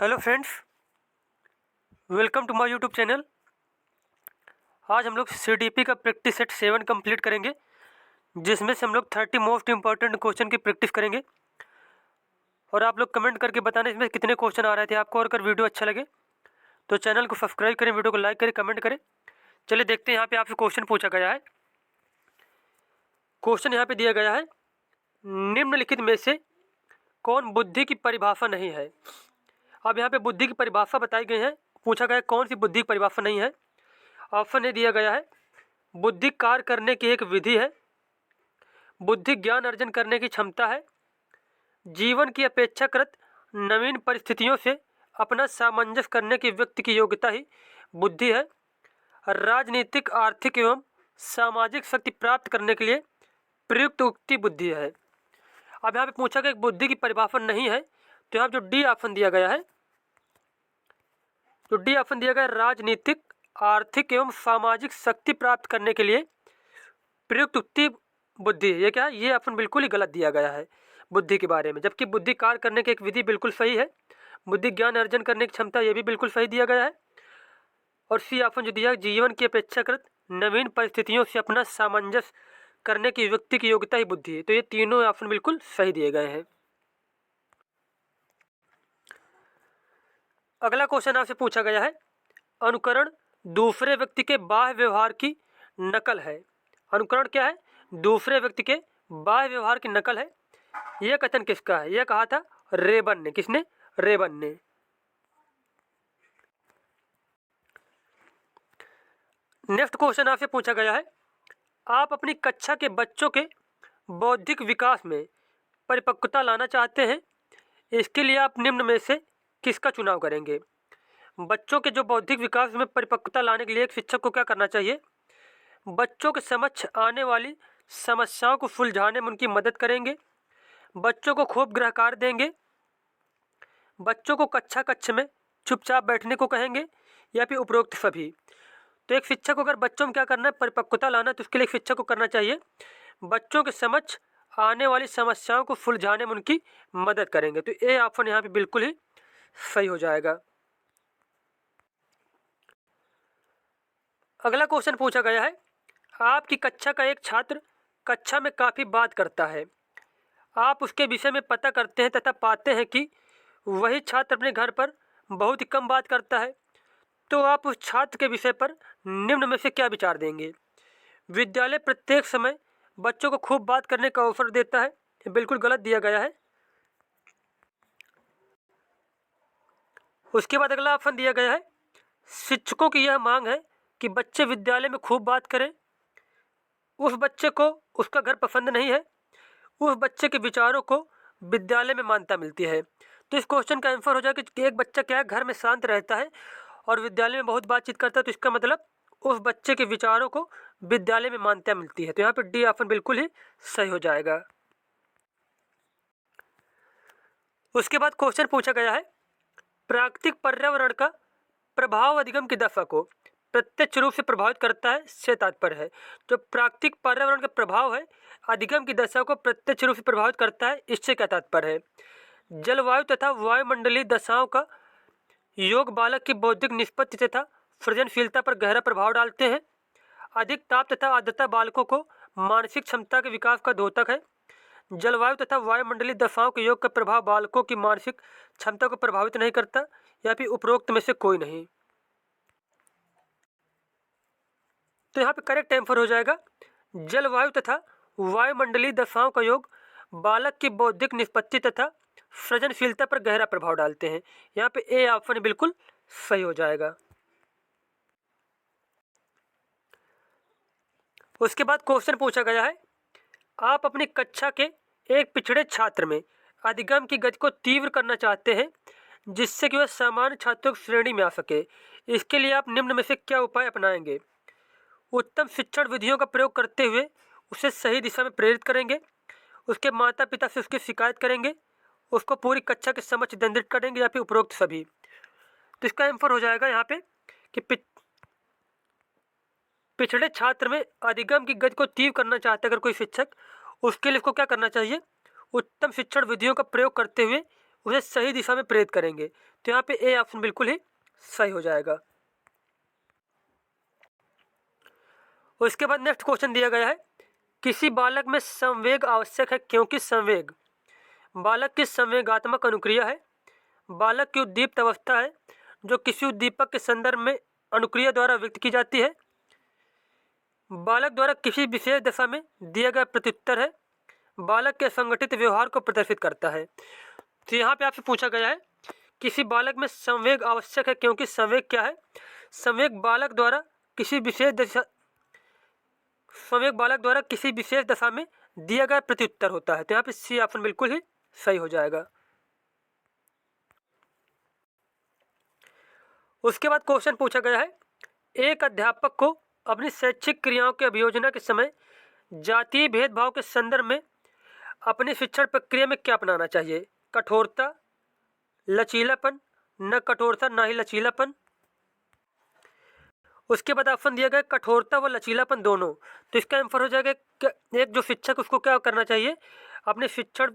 Hello friends, welcome to my YouTube channel. आज हम लोग CDP का प्रैक्टिस सेट 7 कंप्लीट करेंगे, जिसमें से हम लोग 30 मोस्ट इंपॉर्टेंट क्वेश्चन की प्रैक्टिस करेंगे। और आप लोग कमेंट करके बताना इसमें कितने क्वेश्चन आ रहे थे आपको। और अगर वीडियो अच्छा लगे तो चैनल को सब्सक्राइब करें, वीडियो को लाइक करें, कमेंट करें। चलिए देखते हैं यहाँ पे आपसे क्वेश्चन पूछा गया है। क्वेश्चन यहाँ पे दिया गया है, निम्नलिखित में से कौन बुद्धि की परिभाषा नहीं है। अब यहाँ पे बुद्धि की परिभाषा बताई गई है, पूछा गया है कौन सी बुद्धि की परिभाषा नहीं है। ऑप्शन ए दिया गया है, बुद्धि कार्य करने की एक विधि है, बुद्धि ज्ञान अर्जन करने की क्षमता है, जीवन की अपेक्षाकृत नवीन परिस्थितियों से अपना सामंजस्य करने की व्यक्ति की योग्यता ही बुद्धि है, राजनीतिक आर्थिक एवं सामाजिक शक्ति प्राप्त करने के लिए प्रयुक्त उक्ति बुद्धि है। अब यहाँ पे पूछा गया बुद्धि की परिभाषा नहीं है, तो यहाँ जो डी ऑप्शन दिया गया है, तो डी ऑप्शन दिया गया राजनीतिक आर्थिक एवं सामाजिक शक्ति प्राप्त करने के लिए प्रयुक्त उक्ति बुद्धि। ये क्या है, ये ऑप्शन बिल्कुल ही गलत दिया गया है बुद्धि के बारे में। जबकि बुद्धि कार्य करने की एक विधि बिल्कुल सही है, बुद्धि ज्ञान अर्जन करने की क्षमता ये भी बिल्कुल सही दिया गया है। और सी ऑप्शन जो दिया, जीवन की अपेक्षाकृत नवीन परिस्थितियों से अपना सामंजस्य करने की व्यक्ति की योग्यता ही बुद्धि है। तो ये तीनों ऑप्शन बिल्कुल सही दिए गए हैं। अगला क्वेश्चन आपसे पूछा गया है, अनुकरण दूसरे व्यक्ति के बाह्य व्यवहार की नकल है। अनुकरण क्या है, दूसरे व्यक्ति के बाह्य व्यवहार की नकल है। यह कथन किसका है, यह कहा था रेबन ने। किसने, रेबन ने। नेक्स्ट क्वेश्चन आपसे पूछा गया है, आप अपनी कक्षा के बच्चों के बौद्धिक विकास में परिपक्वता लाना चाहते हैं, इसके लिए आप निम्न में से किसका चुनाव करेंगे। बच्चों के जो बौद्धिक विकास में परिपक्वता लाने के लिए एक शिक्षक को क्या करना चाहिए, बच्चों के समक्ष आने वाली समस्याओं को सुलझाने में उनकी मदद करेंगे, बच्चों को खूब गृहकार्य देंगे, बच्चों को कक्ष में चुपचाप बैठने को कहेंगे, या फिर उपरोक्त सभी। तो एक शिक्षक को अगर बच्चों में क्या करना है, परिपक्वता लाना, तो उसके लिए एक शिक्षक को करना चाहिए बच्चों के समक्ष आने वाली समस्याओं को सुलझाने में उनकी मदद करेंगे। तो ए ऑप्शन यहाँ पे बिल्कुल ही सही हो जाएगा। अगला क्वेश्चन पूछा गया है, आपकी कक्षा का एक छात्र कक्षा में काफ़ी बात करता है, आप उसके विषय में पता करते हैं तथा पाते हैं कि वही छात्र अपने घर पर बहुत ही कम बात करता है, तो आप उस छात्र के विषय पर निम्न में से क्या विचार देंगे। विद्यालय प्रत्येक समय बच्चों को खूब बात करने का अवसर देता है, ये बिल्कुल गलत दिया गया है। उसके बाद अगला ऑप्शन दिया गया है, शिक्षकों की यह मांग है कि बच्चे विद्यालय में खूब बात करें, उस बच्चे को उसका घर पसंद नहीं है, उस बच्चे के विचारों को विद्यालय में मान्यता मिलती है। तो इस क्वेश्चन का आंसर हो जाएगा कि एक बच्चा क्या है, घर में शांत रहता है और विद्यालय में बहुत बातचीत करता है, तो इसका मतलब उस बच्चे के विचारों को विद्यालय में मान्यता मिलती है। तो यहाँ पे डी ऑप्शन बिल्कुल ही सही हो जाएगा। उसके बाद क्वेश्चन पूछा गया है, प्राकृतिक पर्यावरण का प्रभाव अधिगम की दशा को प्रत्यक्ष रूप से प्रभावित करता है से तात्पर्य है। जो प्राकृतिक पर्यावरण का प्रभाव है अधिगम की दशा को प्रत्यक्ष रूप से प्रभावित करता है, इससे क्या तात्पर्य है। जलवायु तथा वायुमंडलीय दशाओं का योग बालक की बौद्धिक निष्पत्ति तथा सृजनशीलता पर गहरा प्रभाव डालते हैं। अधिक ताप तथा आर्द्रता बालकों को मानसिक क्षमता के विकास का द्योतक है। जलवायु तथा वायुमंडलीय दशाओं के योग का प्रभाव बालकों की मानसिक क्षमता को प्रभावित नहीं करता, या फिर उपरोक्त में से कोई नहीं। तो यहाँ पे करेक्ट आंसर हो जाएगा, जलवायु तथा वायुमंडलीय दशाओं का योग बालक की बौद्धिक निष्पत्ति तथा सृजनशीलता पर गहरा प्रभाव डालते हैं। यहाँ पे ए ऑप्शन बिल्कुल सही हो जाएगा। उसके बाद क्वेश्चन पूछा गया है, आप अपनी कक्षा के एक पिछड़े छात्र में अधिगम की गति को तीव्र करना चाहते हैं, जिससे कि वह सामान्य छात्रों की श्रेणी में आ सके, इसके लिए आप निम्न में से क्या उपाय अपनाएंगे। उत्तम शिक्षण विधियों का प्रयोग करते हुए उसे सही दिशा में प्रेरित करेंगे, उसके माता पिता से उसकी शिकायत करेंगे, उसको पूरी कक्षा के समक्ष दंडित करेंगे, या फिर उपरोक्त सभी। तो इसका आंसर हो जाएगा यहाँ पे कि पिछड़े छात्र में अधिगम की गति को तीव्र करना चाहता है अगर कोई शिक्षक, उसके लिए उसको क्या करना चाहिए, उत्तम शिक्षण विधियों का प्रयोग करते हुए उसे सही दिशा में प्रेरित करेंगे। तो यहाँ पे ए ऑप्शन बिल्कुल ही सही हो जाएगा। उसके बाद नेक्स्ट क्वेश्चन दिया गया है, किसी बालक में संवेग आवश्यक है क्योंकि संवेग बालक की संवेगात्मक अनुक्रिया है। बालक की उद्दीप्त अवस्था है जो किसी उद्दीपक के संदर्भ में अनुक्रिया द्वारा व्यक्त की जाती है। बालक द्वारा किसी विशेष दशा में दिया गया प्रत्युत्तर है। बालक के संगठित व्यवहार को प्रदर्शित करता है। तो यहाँ पे आपसे पूछा गया है, किसी बालक में संवेग आवश्यक है क्योंकि संवेग क्या है? संवेग बालक द्वारा किसी विशेष दशा में दिया गया प्रत्युत्तर होता है। तो यहाँ पे सी ऑप्शन बिल्कुल ही सही हो जाएगा। उसके बाद क्वेश्चन पूछा गया है, एक अध्यापक को अपनी शैक्षिक क्रियाओं के अभियोजना के समय जातीय भेदभाव के संदर्भ में अपनी शिक्षण प्रक्रिया में क्या अपनाना चाहिए? कठोरता, लचीलापन, न कठोरता ना ही लचीलापन। उसके बाद ऑप्शन दिया गया कठोरता व लचीलापन दोनों। तो इसका आंसर हो जाएगा एक जो शिक्षक उसको क्या करना चाहिए? अपने शिक्षण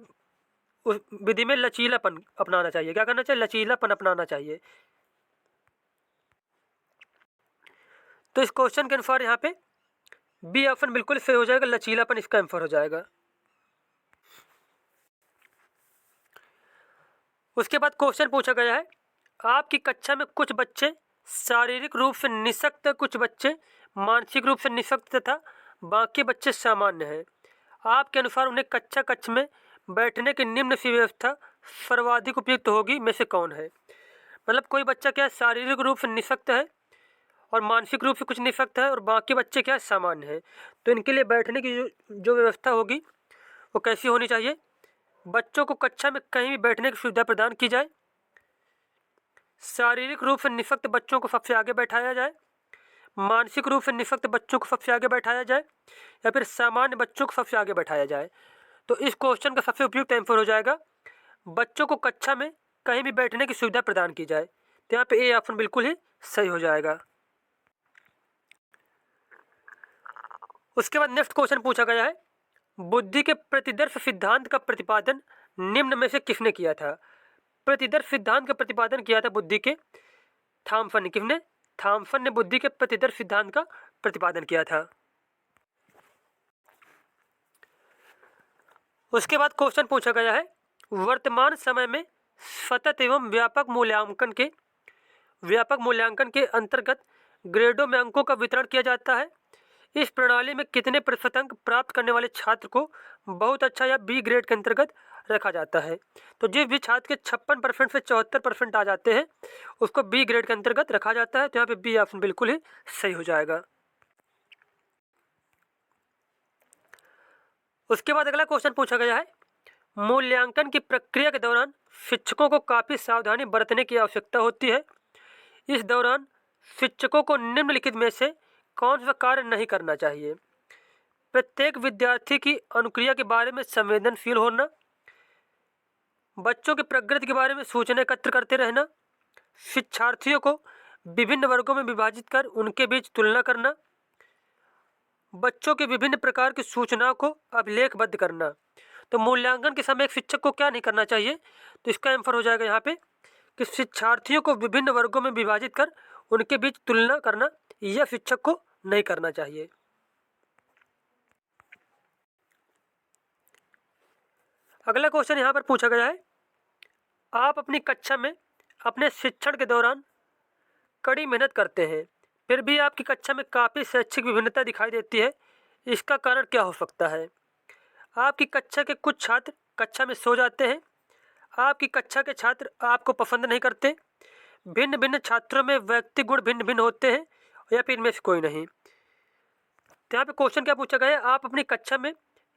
विधि में लचीलापन अपनाना चाहिए। क्या करना चाहिए? लचीलापन अपनाना चाहिए। तो इस क्वेश्चन के अनुसार यहाँ पे बी ऑप्शन बिल्कुल सही हो जाएगा, लचीलापन इसका आंसर हो जाएगा। उसके बाद क्वेश्चन पूछा गया है, आपकी कक्षा में कुछ बच्चे शारीरिक रूप से निशक्त, कुछ बच्चे मानसिक रूप से निशक्त तथा बाकी बच्चे सामान्य हैं। आपके अनुसार उन्हें कक्षा कक्ष में बैठने की निम्न सी व्यवस्था सर्वाधिक उपयुक्त होगी में से कौन है? मतलब कोई बच्चा क्या शारीरिक रूप से निशक्त है और मानसिक रूप से कुछ निशक्त है और बाकी बच्चे क्या सामान्य हैं। तो इनके लिए बैठने की जो व्यवस्था होगी वो कैसी होनी चाहिए? बच्चों को कक्षा में कहीं भी बैठने की सुविधा प्रदान की जाए। शारीरिक रूप से निशक्त बच्चों को सबसे आगे बैठाया जाए। मानसिक रूप से निशक्त बच्चों को सबसे आगे बैठाया जाए या फिर सामान्य बच्चों को सबसे आगे बैठाया जाए। तो इस क्वेश्चन का सबसे उपयुक्त आंसर हो जाएगा बच्चों को कक्षा में कहीं भी बैठने की सुविधा प्रदान की जाए। तो यहाँ पे ए ऑप्शन बिल्कुल ही सही हो जाएगा। उसके बाद नेक्स्ट क्वेश्चन पूछा गया है, बुद्धि के प्रतिदर्श सिद्धांत का प्रतिपादन निम्न में से किसने किया था? प्रतिदर्श सिद्धांत का प्रतिपादन किया था बुद्धि के थॉमसन ने। किसने? थॉमसन ने बुद्धि के प्रतिदर्श सिद्धांत का प्रतिपादन किया था। उसके बाद क्वेश्चन पूछा गया है, वर्तमान समय में सतत एवं व्यापक मूल्यांकन के अंतर्गत ग्रेडों में अंकों का वितरण किया जाता है। इस प्रणाली में कितने प्रतिशत अंक प्राप्त करने वाले छात्र को बहुत अच्छा या बी ग्रेड के अंतर्गत रखा जाता है? तो जिस भी छात्र के 56% से 74% आ जाते हैं उसको बी ग्रेड के अंतर्गत रखा जाता है। तो यहाँ पे बी ऑप्शन बिल्कुल ही सही हो जाएगा। उसके बाद अगला क्वेश्चन पूछा गया है, मूल्यांकन की प्रक्रिया के दौरान शिक्षकों को काफ़ी सावधानी बरतने की आवश्यकता होती है। इस दौरान शिक्षकों को निम्नलिखित में से कौन सा कार्य नहीं करना चाहिए? प्रत्येक विद्यार्थी की अनुक्रिया के बारे में संवेदनशील होना, बच्चों की प्रगति के बारे में सूचना एकत्र करते रहना, शिक्षार्थियों को विभिन्न वर्गों में विभाजित कर उनके बीच तुलना करना, बच्चों के विभिन्न प्रकार की सूचनाओं को अभिलेखबद्ध करना। तो मूल्यांकन के समय एक शिक्षक को क्या नहीं करना चाहिए? तो इसका आंसर हो जाएगा यहाँ पे कि शिक्षार्थियों को विभिन्न वर्गों में विभाजित कर उनके बीच तुलना करना, यह शिक्षक को नहीं करना चाहिए। अगला क्वेश्चन यहाँ पर पूछा गया है, आप अपनी कक्षा में अपने शिक्षण के दौरान कड़ी मेहनत करते हैं, फिर भी आपकी कक्षा में काफ़ी शैक्षिक विभिन्नता दिखाई देती है। इसका कारण क्या हो सकता है? आपकी कक्षा के कुछ छात्र कक्षा में सो जाते हैं, आपकी कक्षा के छात्र आपको पसंद नहीं करते, भिन्न भिन्न छात्रों में व्यक्ति गुण भिन्न भिन्न होते हैं, या फिर इनमें से कोई नहीं। तो यहाँ पे क्वेश्चन क्या पूछा गया है, आप अपनी कक्षा में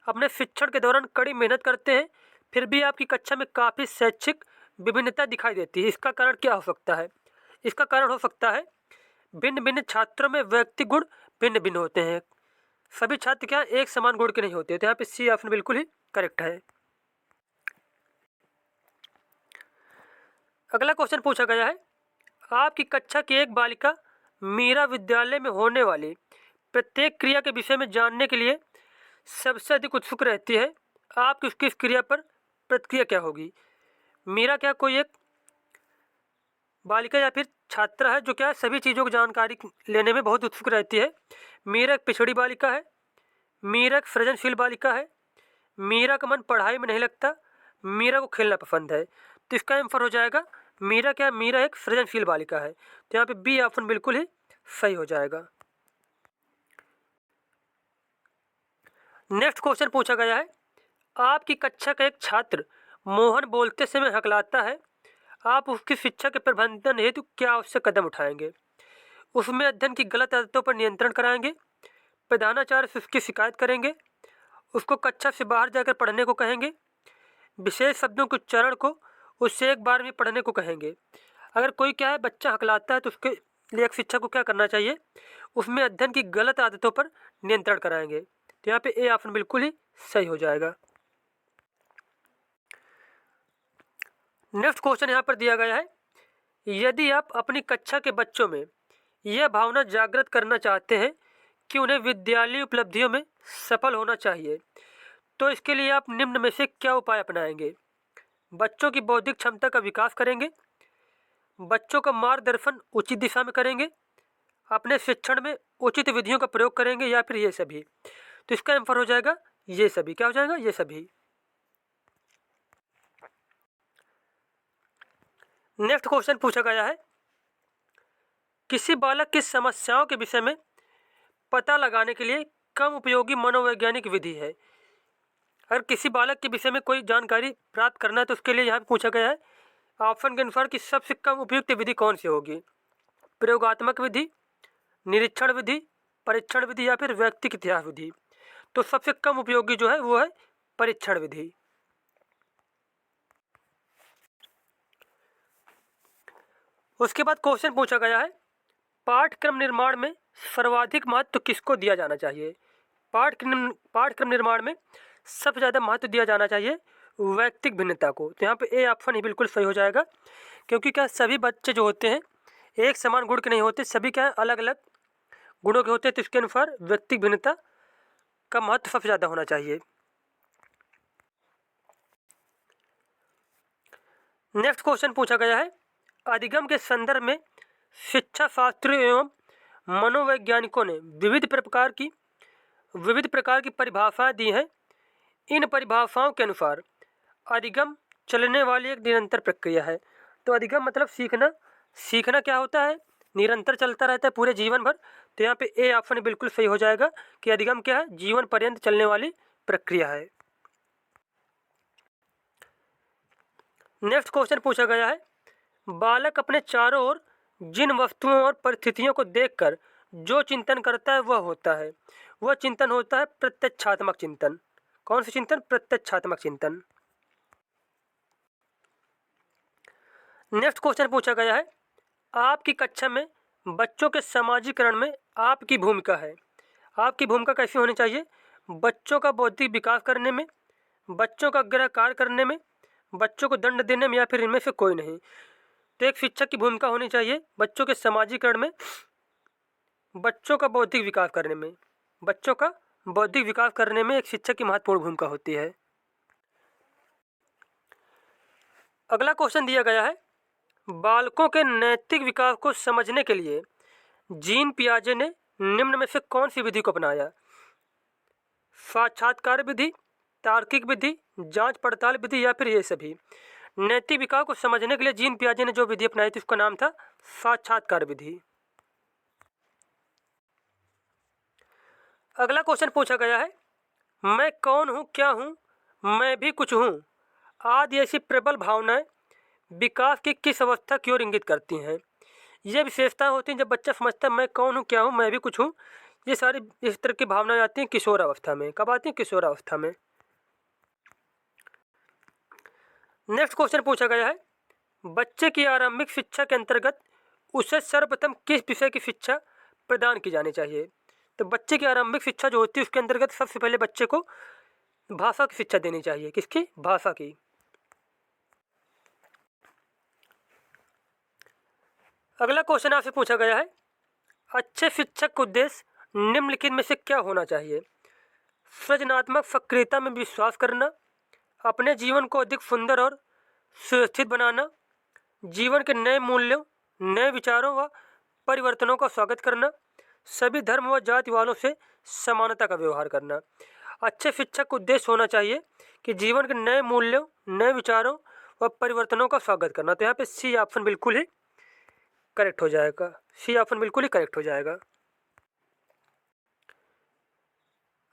अपने शिक्षण के दौरान कड़ी मेहनत करते हैं, फिर भी आपकी कक्षा में काफ़ी शैक्षिक विभिन्नता दिखाई देती है। इसका कारण क्या हो सकता है? इसका कारण हो सकता है भिन्न भिन्न छात्रों में व्यक्ति गुण भिन्न भिन्न होते हैं। सभी छात्र क्या एक समान गुण के नहीं होते। तो यहाँ पे सी ऑप्शन बिल्कुल ही करेक्ट है। अगला क्वेश्चन पूछा गया है, आपकी कक्षा की एक बालिका मीरा विद्यालय में होने वाली प्रत्येक क्रिया के विषय में जानने के लिए सबसे अधिक उत्सुक रहती है। आपकी उसकी इस क्रिया पर प्रतिक्रिया क्या होगी? मीरा क्या कोई एक बालिका या फिर छात्रा है जो क्या सभी चीज़ों की जानकारी लेने में बहुत उत्सुक रहती है। मीरा एक पिछड़ी बालिका है। मीरा एक सृजनशील बालिका है। मीरा का मन पढ़ाई में नहीं लगता। मीरा को खेलना पसंद है। तो इसका आंसर हो जाएगा मीरा क्या, मीरा एक सृजनशील बालिका है। तो यहाँ पे बी ऑप्शन बिल्कुल ही सही हो जाएगा। नेक्स्ट क्वेश्चन पूछा गया है, आपकी कक्षा का एक छात्र मोहन बोलते समय हकलाता है, आप उसकी शिक्षा के प्रबंधन हेतु क्या आवश्यक कदम उठाएंगे? उसमें अध्ययन की गलत आदतों पर नियंत्रण कराएंगे, प्रधानाचार्य से उसकी शिकायत करेंगे, उसको कक्षा से बाहर जाकर पढ़ने को कहेंगे, विशेष शब्दों के उच्चारण को उससे एक बार में पढ़ने को कहेंगे। अगर कोई क्या है बच्चा हकलाता है तो उसके लिए एक शिक्षक को क्या करना चाहिए? उसमें अध्ययन की गलत आदतों पर नियंत्रण कराएंगे। तो यहाँ पे ए ऑप्शन बिल्कुल ही सही हो जाएगा। नेक्स्ट क्वेश्चन यहाँ पर दिया गया है, यदि आप अपनी कक्षा के बच्चों में यह भावना जागृत करना चाहते हैं कि उन्हें विद्यालय उपलब्धियों में सफल होना चाहिए, तो इसके लिए आप निम्न में से क्या उपाय अपनाएंगे? बच्चों की बौद्धिक क्षमता का विकास करेंगे, बच्चों का मार्गदर्शन उचित दिशा में करेंगे, अपने शिक्षण में उचित विधियों का प्रयोग करेंगे, या फिर ये सभी? तो इसका आंसर हो जाएगा ये सभी। क्या हो जाएगा? ये सभी। नेक्स्ट क्वेश्चन पूछा गया है, किसी बालक की समस्याओं के विषय में पता लगाने के लिए कम उपयोगी मनोवैज्ञानिक विधि है? अगर किसी बालक के विषय में कोई जानकारी प्राप्त करना है तो उसके लिए यहाँ पूछा गया है ऑप्शन के अनुसार कि सबसे कम उपयुक्त विधि कौन सी होगी? प्रयोगात्मक विधि, निरीक्षण विधि, परीक्षण विधि, या फिर व्यक्तिगत इतिहास विधि? तो सबसे कम उपयोगी जो है वो है परीक्षण विधि। उसके बाद क्वेश्चन पूछा गया है, पाठ्यक्रम निर्माण में सर्वाधिक महत्व किसको दिया जाना चाहिए? पाठ्यक्रम निर्माण में सबसे ज़्यादा महत्व दिया जाना चाहिए व्यक्तिगत भिन्नता को। तो यहाँ पे ए ऑप्शन ही बिल्कुल सही हो जाएगा, क्योंकि क्या सभी बच्चे जो होते हैं एक समान गुण के नहीं होते, सभी क्या अलग अलग गुणों के होते हैं। तो इसके अनुसार व्यक्तिगत भिन्नता का महत्व सबसे ज़्यादा होना चाहिए। नेक्स्ट क्वेश्चन पूछा गया है, अधिगम के संदर्भ में शिक्षा शास्त्रियों एवं मनोवैज्ञानिकों ने विविध प्रकार की परिभाषाएं दी हैं। इन परिभाषाओं के अनुसार अधिगम चलने वाली एक निरंतर प्रक्रिया है। तो अधिगम मतलब सीखना। सीखना क्या होता है? निरंतर चलता रहता है पूरे जीवन भर। तो यहाँ पे ए ऑप्शन बिल्कुल सही हो जाएगा कि अधिगम क्या है? जीवन पर्यंत चलने वाली प्रक्रिया है। नेक्स्ट क्वेश्चन पूछा गया है, बालक अपने चारों ओर जिन वस्तुओं और परिस्थितियों को देखकर जो चिंतन करता है वह चिंतन होता है प्रत्यक्षात्मक चिंतन। कौन सा चिंतन? प्रत्यक्षात्मक चिंतन। नेक्स्ट क्वेश्चन पूछा गया है, आपकी कक्षा में बच्चों के समाजीकरण में आपकी भूमिका है। आपकी भूमिका कैसी होनी चाहिए? बच्चों का बौद्धिक विकास करने में, बच्चों का गृह कार्य करने में, बच्चों को दंड देने में, या फिर इनमें से कोई नहीं? तो एक शिक्षक की भूमिका होनी चाहिए बच्चों के समाजीकरण में, बच्चों का बौद्धिक विकास करने में। बच्चों का बौद्धिक विकास करने में एक शिक्षक की महत्वपूर्ण भूमिका होती है। अगला क्वेश्चन दिया गया है, बालकों के नैतिक विकास को समझने के लिए जीन पियाजे ने निम्न में से कौन सी विधि को अपनाया? साक्षात्कार विधि, तार्किक विधि, जांच पड़ताल विधि, या फिर ये सभी? नैतिक विकास को समझने के लिए जीन पियाजे ने जो विधि अपनाई थी उसका नाम था साक्षात्कार विधि। अगला क्वेश्चन पूछा गया है, मैं कौन हूँ, क्या हूँ, मैं भी कुछ हूँ आदि ऐसी प्रबल भावनाएं विकास की किस अवस्था की ओर इंगित करती हैं? ये विशेषता होती हैं जब बच्चा समझता है मैं कौन हूँ, क्या हूँ, मैं भी कुछ हूँ। ये सारी इस तरह की भावनाएं आती हैं किशोर अवस्था में। कब आती हैं? किशोर अवस्था में। नेक्स्ट क्वेश्चन पूछा गया है, बच्चे की आरंभिक शिक्षा के अंतर्गत उसे सर्वप्रथम किस विषय की शिक्षा प्रदान की जानी चाहिए? तो बच्चे की आरंभिक शिक्षा जो होती है उसके अंतर्गत सबसे पहले बच्चे को भाषा की शिक्षा देनी चाहिए। किसकी? भाषा की। अगला क्वेश्चन आपसे पूछा गया है, अच्छे शिक्षक का उद्देश्य निम्नलिखित में से क्या होना चाहिए? सृजनात्मक सक्रियता में विश्वास करना, अपने जीवन को अधिक सुंदर और सुरक्षित बनाना, जीवन के नए मूल्यों, नए विचारों व परिवर्तनों का स्वागत करना, सभी धर्म व जाति वालों से समानता का व्यवहार करना। अच्छे शिक्षक का उद्देश्य होना चाहिए कि जीवन के नए मूल्यों, नए विचारों व परिवर्तनों का स्वागत करना। तो यहाँ पे सी ऑप्शन बिल्कुल ही करेक्ट हो जाएगा। सी ऑप्शन बिल्कुल ही करेक्ट हो जाएगा।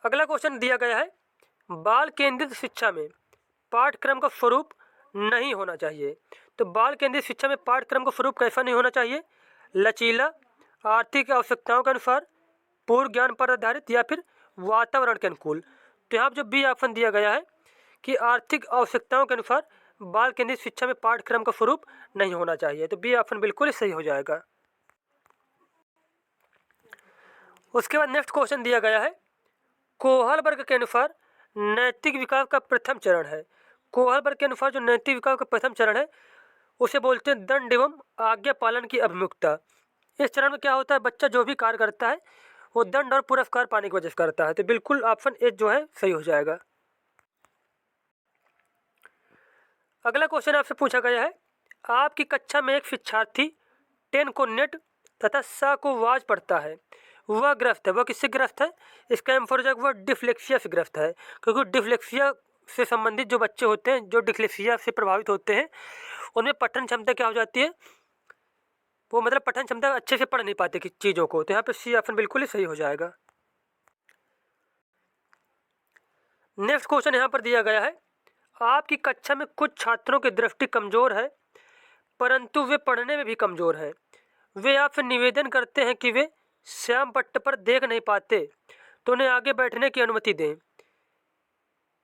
अगला क्वेश्चन दिया गया है, बाल केंद्रित शिक्षा में पाठ्यक्रम का स्वरूप नहीं होना चाहिए। तो बाल केंद्रित शिक्षा में पाठ्यक्रम का स्वरूप कैसा नहीं होना चाहिए? लचीला, आर्थिक आवश्यकताओं के अनुसार, पूर्व ज्ञान पर आधारित या फिर वातावरण के अनुकूल। तो यहाँ जो बी ऑप्शन दिया गया है कि आर्थिक आवश्यकताओं के अनुसार बाल केंद्रित शिक्षा में पाठ्यक्रम का स्वरूप नहीं होना चाहिए। तो बी ऑप्शन बिल्कुल ही सही हो जाएगा। उसके बाद नेक्स्ट क्वेश्चन दिया गया है, कोहल वर्ग के अनुसार नैतिक विकास का प्रथम चरण है। कोहल वर्ग के अनुसार जो नैतिक विकास का प्रथम चरण है उसे बोलते हैं दंड एवं आज्ञा पालन की अभिमुखता। इस चरण में क्या होता है, बच्चा जो भी कार्य करता है वो दंड और पुरस्कार पाने की वजह से करता है। तो बिल्कुल ऑप्शन ए जो है सही हो जाएगा। अगला क्वेश्चन आपसे पूछा गया है, आपकी कक्षा में एक शिक्षार्थी 10 को नेट तथा सा को वाज पढ़ता है, वह ग्रस्त है। वह किससे ग्रस्त है? इसका आंसर हो जाएगा वह डिसलेक्सिया से ग्रस्त है। क्योंकि डिसलेक्सिया से संबंधित जो बच्चे होते हैं, जो डिसलेक्सिया से प्रभावित होते हैं, उनमें पठन क्षमता क्या हो जाती है, वो मतलब पठन क्षमता अच्छे से पढ़ नहीं पाते किसी चीज़ों को। तो यहाँ पे सी ऑप्शन बिल्कुल ही सही हो जाएगा। नेक्स्ट क्वेश्चन यहाँ पर दिया गया है, आपकी कक्षा में कुछ छात्रों की दृष्टि कमजोर है परंतु वे पढ़ने में भी कमजोर हैं। वे आपसे निवेदन करते हैं कि वे श्याम पट्ट पर देख नहीं पाते तो उन्हें आगे बैठने की अनुमति दें।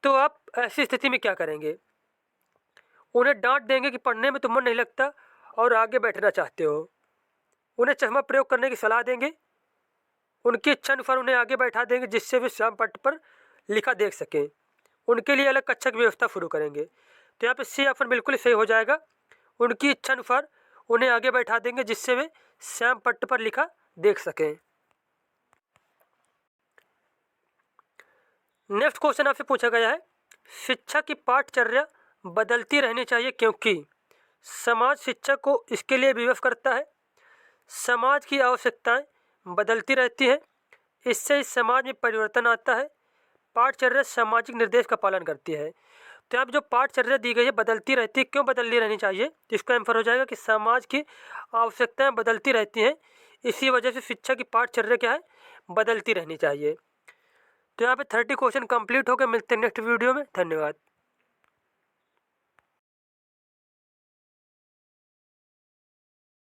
तो आप ऐसी स्थिति में क्या करेंगे? उन्हें डांट देंगे कि पढ़ने में तुम मन नहीं लगता और आगे बैठना चाहते हो। उन्हें चश्मा प्रयोग करने की सलाह देंगे। उनकी इच्छा अनुसार उन्हें आगे बैठा देंगे जिससे वे श्याम पट्ट पर लिखा देख सकें। उनके लिए अलग कक्षा की व्यवस्था शुरू करेंगे। तो यहाँ पे सी ऑप्शन बिल्कुल सही हो जाएगा। उनकी इच्छा अनुसार उन्हें आगे बैठा देंगे जिससे वे श्याम पट्ट पर लिखा देख सकें। नेक्स्ट क्वेश्चन आपसे पूछा गया है, शिक्षा की पाठचर्या बदलती रहनी चाहिए क्योंकि समाज शिक्षा को इसके लिए विवश करता है। समाज की आवश्यकताएं बदलती रहती हैं, इससे इस समाज में परिवर्तन आता है। पाठचर्या सामाजिक निर्देश का पालन करती है। तो अब जो पाठचर्या दी गई है बदलती रहती है, क्यों बदलती रहनी चाहिए? इसका आंसर हो जाएगा कि समाज की आवश्यकताएं बदलती रहती हैं, इसी वजह से शिक्षा की पाठचर्या क्या है, बदलती रहनी चाहिए। तो यहाँ पे 30 क्वेश्चन कंप्लीट हो गए। मिलते हैं नेक्स्ट वीडियो में। धन्यवाद।